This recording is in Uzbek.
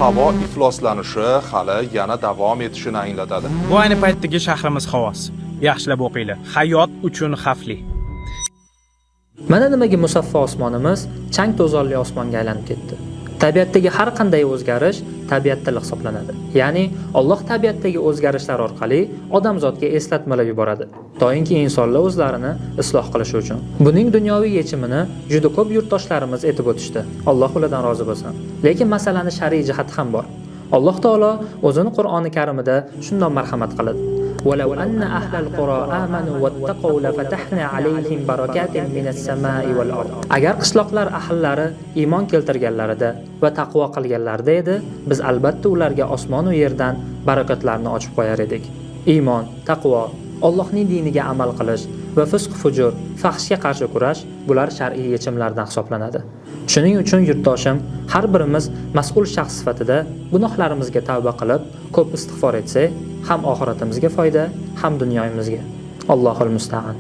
havo ifloslanishi hali yana davom etishini anglatadi. Bu ayni paytdagi shahrimiz havosi. Yaxshilab o'qinglar. Hayot uchun xavfli. Mana nimaga musaffo osmonimiz chang to'zonli osmonga aylanib ketdi. Tabiatdagi har qanday o'zgarish tabiatda hisoblanadi. Ya'ni Alloh tabiatdagi o'zgarishlar orqali odamzodga eslatmalar yuboradi, doimki insonlar o'zlarini isloh qilishi uchun. Buning dunyoviy yechimini juda ko'p yurtdoshlarimiz aytib o'tishdi. Alloh ulardan rozi bo'lsin. Lekin masalani shar'iy jihati ham bor. Alloh taolo o'zini Qur'oni Karimida shunday marhamat qiladi. ولو أن أهل القرى آمنوا واتقوا لفتحنا عليهم بركات من السماء والأرض. Agar qishloqlar ahllari iymon keltirganlarida va taqvo qilganlarida edi, biz albatta ularga osmon va yerdan barakotlarni ochib qo'yar edik. Iymon, taqvo, Allohning diniga amal qilish va fisq fujur, fahshga qarshi kurash bular shar'iy yechimlardan hisoblanadi. Shuning uchun yurtdoshim, har birimiz mas'ul shaxs sifatida gunohlarimizga tavba qilib, ko'p istig'for etsak, ham oxiratimizga foyda, ham dunyoyimizga. Allohul musta'an.